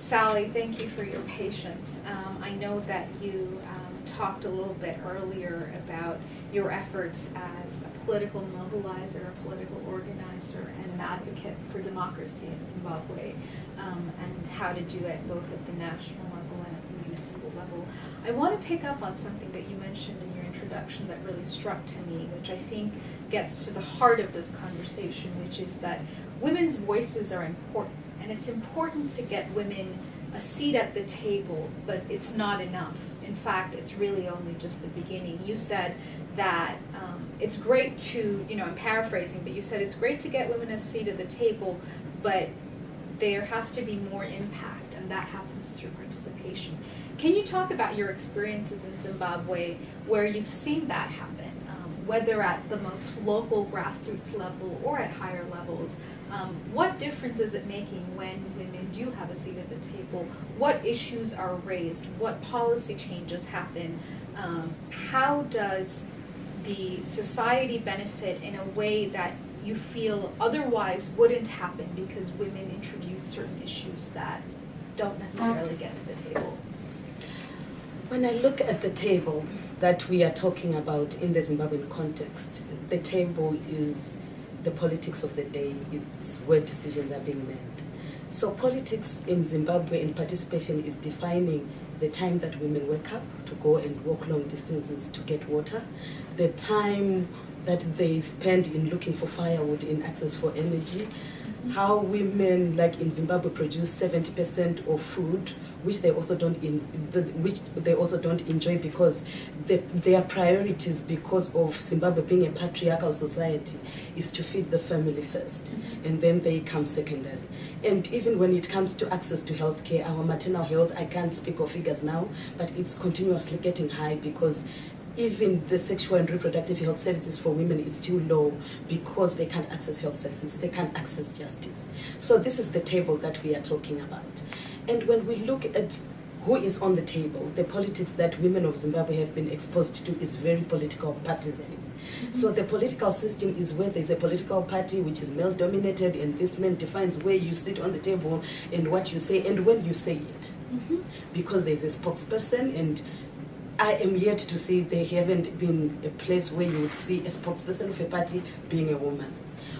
Sally, thank you for your patience. I know that you talked a little bit earlier about your efforts as a political mobilizer, a political organizer, and an advocate for democracy in Zimbabwe, and how to do it both at the national level and at the municipal level. I want to pick up on something that you mentioned in your introduction that really struck to me, which I think gets to the heart of this conversation, which is that women's voices are important. And it's important to get women a seat at the table, but it's not enough. In fact, it's really only just the beginning. You said that it's great to, I'm paraphrasing, but you said it's great to get women a seat at the table, but there has to be more impact, and that happens through participation. Can you talk about your experiences in Zimbabwe where you've seen that happen, whether at the most local grassroots level or at higher levels? What difference is it making when women do have a seat at the table? What issues are raised? What policy changes happen? How does the society benefit in a way that you feel otherwise wouldn't happen because women introduce certain issues that don't necessarily get to the table? When I look at the table that we are talking about in the Zimbabwean context, the table is the politics of the day. It's where decisions are being made. So politics in Zimbabwe and participation is defining the time that women wake up to go and walk long distances to get water, the time that they spend in looking for firewood, in access for energy, how women, like in Zimbabwe, produce 70% of food, which they also don't enjoy because their priorities, because of Zimbabwe being a patriarchal society, is to feed the family first, and then they come secondary. And even when it comes to access to healthcare, our maternal health, I can't speak of figures now, but it's continuously getting high because even the sexual and reproductive health services for women is still low because they can't access health services, they can't access justice. So this is the table that we are talking about. And when we look at who is on the table, the politics that women of Zimbabwe have been exposed to is very political partisan. So the political system is where there's a political party which is male dominated, and this man defines where you sit on the table and what you say and when you say it. Because there's a spokesperson, and I am yet to see there haven't been a place where you would see a spokesperson of a party being a woman.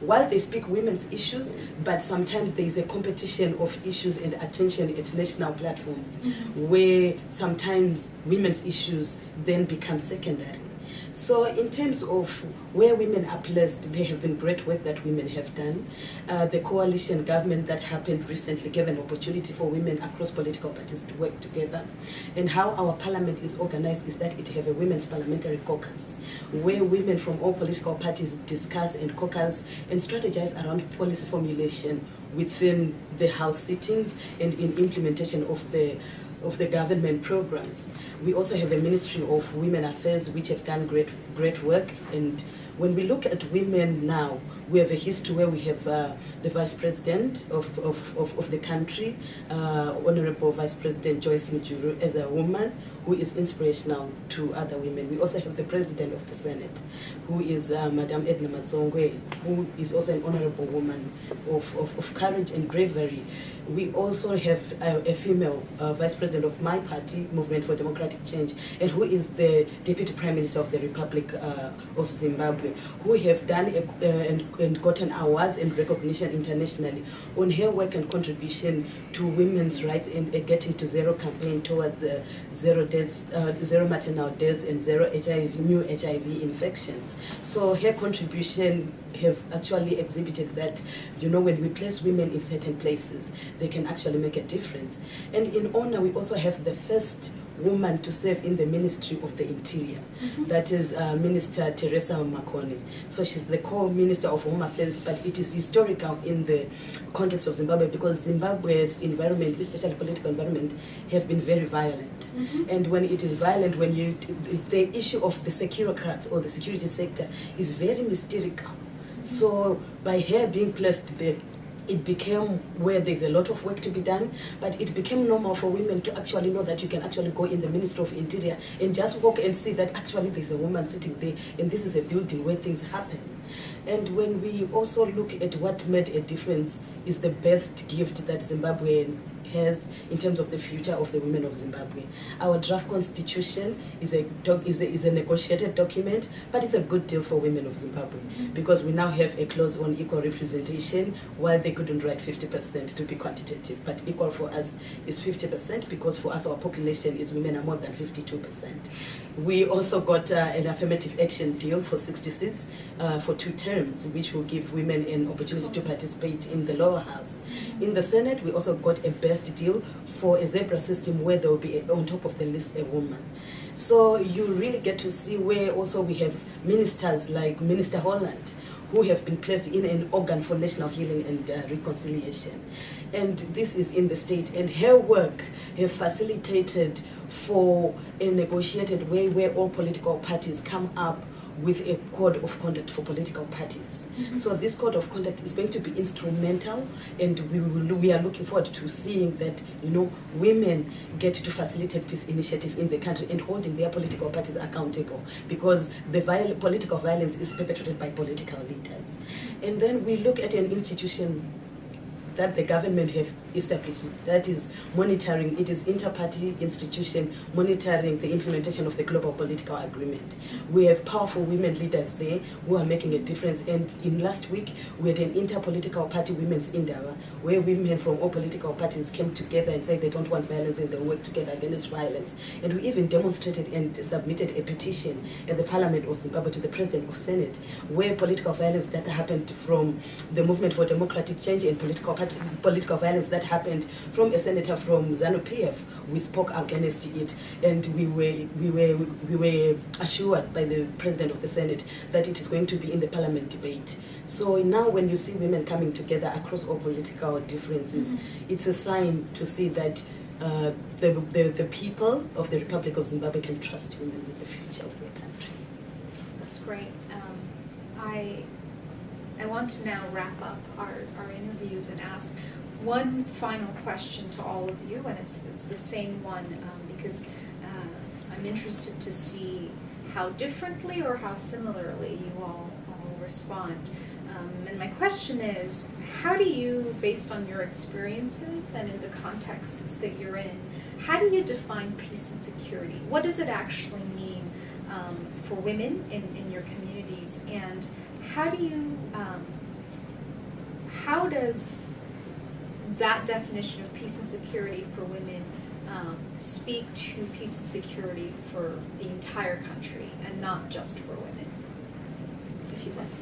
While they speak women's issues, but sometimes there is a competition of issues and attention at national platforms where sometimes women's issues then become secondary. So in terms of where women are placed, there have been great work that women have done. The coalition government that happened recently gave an opportunity for women across political parties to work together. And how our parliament is organized is that it have a women's parliamentary caucus, where women from all political parties discuss and caucus and strategize around policy formulation within the House sittings and in implementation of the government programs. We also have a Ministry of Women Affairs which have done great work. And when we look at women now, we have a history where we have the Vice President of the country, Honorable Vice President Joyce Mujuru, as a woman who is inspirational to other women. We also have the President of the Senate, who is Madam Edna Matsongwe, who is also an honorable woman of courage and bravery. We also have a female Vice President of my party, Movement for Democratic Change, and who is the Deputy Prime Minister of the Republic of Zimbabwe, who have done and gotten awards and recognition internationally on her work and contribution to women's rights and getting to zero campaign towards zero deaths, zero maternal deaths and zero new HIV infections. So her contribution have actually exhibited that, when we place women in certain places, they can actually make a difference. And in honor, we also have the first woman to serve in the Ministry of the Interior. That is Minister Teresa Makone. So she's the co-minister of Home Affairs, but it is historical in the context of Zimbabwe because Zimbabwe's environment, especially political environment, have been very violent. And when it is violent, the issue of the securocrats or the security sector is very mystical. So by her being placed there, it became where there's a lot of work to be done, but it became normal for women to actually know that you can actually go in the Ministry of Interior and just walk and see that actually there's a woman sitting there and this is a building where things happen. And when we also look at what made a difference is the best gift that Zimbabwean has in terms of the future of the women of Zimbabwe. Our draft constitution is a negotiated document, but it's a good deal for women of Zimbabwe because we now have a clause on equal representation, while they couldn't write 50% to be quantitative, but equal for us is 50% because for us our population is women are more than 52%. We also got an affirmative action deal for 60 seats for 2 terms, which will give women an opportunity to participate in the lower house. In the Senate, we also got a best deal for a zebra system where there will be on top of the list a woman. So you really get to see where also we have ministers like Minister Holland, who have been placed in an organ for national healing and reconciliation. And this is in the state, and her work have facilitated for a negotiated way where all political parties come up with a code of conduct for political parties. So this code of conduct is going to be instrumental, and we are looking forward to seeing that, you know, women get to facilitate peace initiative in the country and holding their political parties accountable, because the political violence is perpetrated by political leaders. And then we look at an institution that the government have established, that is monitoring, it is inter-party institution monitoring the implementation of the global political agreement. We have powerful women leaders there who are making a difference, and in last week we had an interpolitical party women's Indawa, where women from all political parties came together and said they don't want violence and they'll work together against violence. And we even demonstrated and submitted a petition at the Parliament of Zimbabwe to the President of Senate, where political violence that happened from the Movement for Democratic Change and political violence that happened from a senator from ZANU-PF, we spoke against it, and we were assured by the President of the Senate that it is going to be in the Parliament debate. So now when you see women coming together across all political differences, it's a sign to see that the people of the Republic of Zimbabwe can trust women with the future of their country. That's great. I want to now wrap up our interviews and ask one final question to all of you, and it's the same one because I'm interested to see how differently or how similarly you all respond. And my question is, how do you, based on your experiences and in the contexts that you're in, how do you define peace and security? What does it actually mean for women in your communities, and how do you, how does that definition of peace and security for women speak to peace and security for the entire country and not just for women? If you'd like to.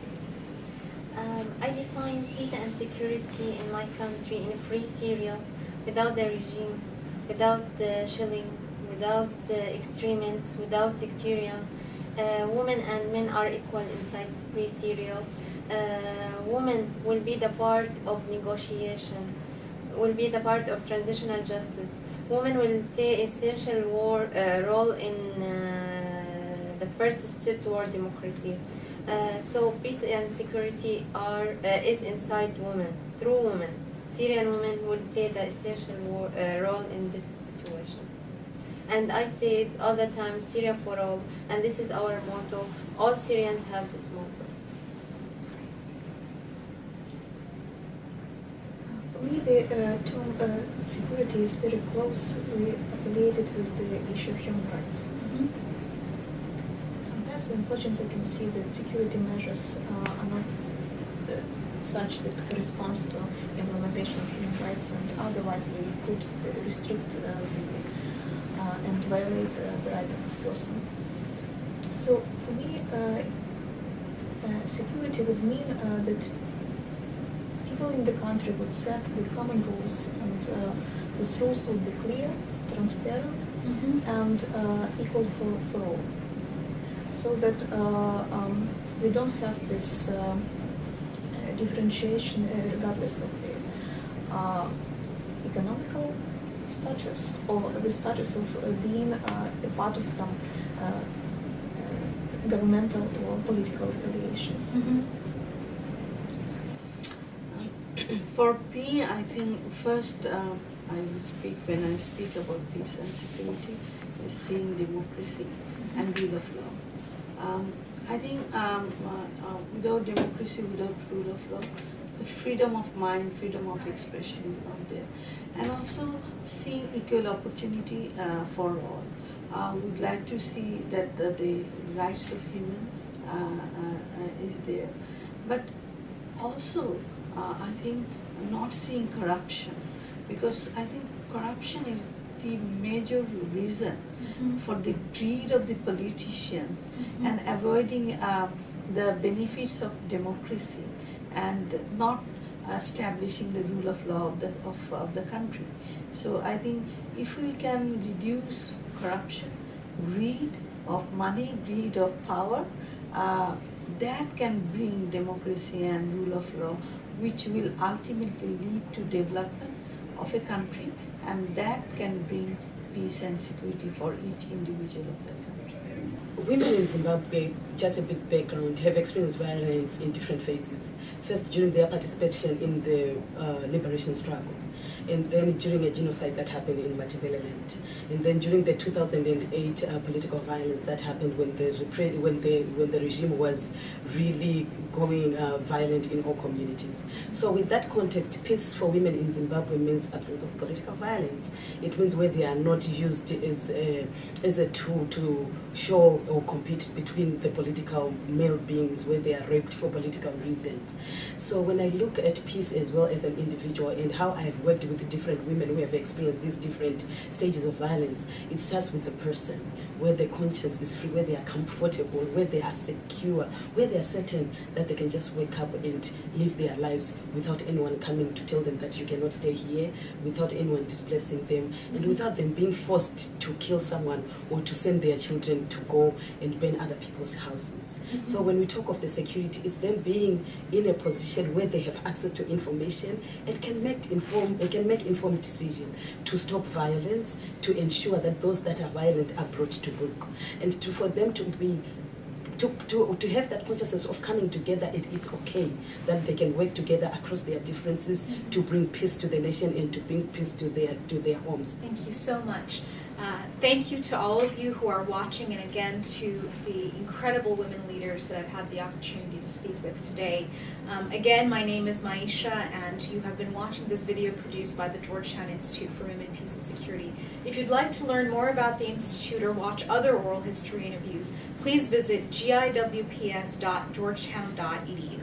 I define peace and security in my country in a free Syria, without the regime, without the shelling, without the extremists, without sectarian. Women and men are equal inside free Syria. Women will be the part of negotiation, will be the part of transitional justice. Women will play essential role in the first step toward democracy. So peace and security is inside women, through women. Syrian women will play the essential role in this situation. And I say it all the time, Syria for all, and this is our motto. All Syrians have this motto. For me, the term security is very closely affiliated with the issue of human rights. Sometimes, unfortunately, I can see that security measures are not such that corresponds to implementation of human rights, and otherwise they could restrict and violate the right of a person. So for me, security would mean that people in the country would set the common rules, and these rules would be clear, transparent, and equal for all. So that we don't have this differentiation regardless of the economical status or the status of being a part of some governmental or political affiliations. For me, I think first when I speak about peace and security, is seeing democracy and rule of law. I think without democracy, without rule of law, the freedom of mind, freedom of expression is not there. And also seeing equal opportunity for all. We would like to see that the rights of human is there. But also, I think not seeing corruption, because I think corruption is the major reason for the greed of the politicians and avoiding the benefits of democracy and not establishing the rule of law of the country. So I think if we can reduce corruption, greed of money, greed of power, that can bring democracy and rule of law, which will ultimately lead to development of a country, and that can bring peace and security for each individual of the country. Women in Zimbabwe, just a bit background, have experienced violence in different phases. First, during their participation in the liberation struggle, and then during a genocide that happened in Matabeleland, and then during the 2008 political violence that happened when the regime was really going violent in all communities. So with that context, peace for women in Zimbabwe means absence of political violence. It means where they are not used as a tool to show or compete between the political male beings, where they are raped for political reasons. So when I look at peace as well as an individual and how I have worked with different women who have experienced these different stages of violence, it starts with the person, where their conscience is free, where they are comfortable, where they are secure, where they are certain that they can just wake up and live their lives without anyone coming to tell them that you cannot stay here, without anyone displacing them, and without them being forced to kill someone or to send their children to go and burn other people's houses. So when we talk of the security, it's them being in a position where they have access to information and can make informed decisions to stop violence, to ensure that those that are violent are brought to book, and for them to be to have that consciousness of coming together. It's okay that they can work together across their differences to bring peace to the nation and to bring peace to their homes. Thank you so much. Thank you to all of you who are watching, and again to the incredible women leaders that I've had the opportunity to speak with today. Again, my name is Maisha, and you have been watching this video produced by the Georgetown Institute for Women, Peace and Security. If you'd like to learn more about the Institute or watch other oral history interviews, please visit giwps.georgetown.edu.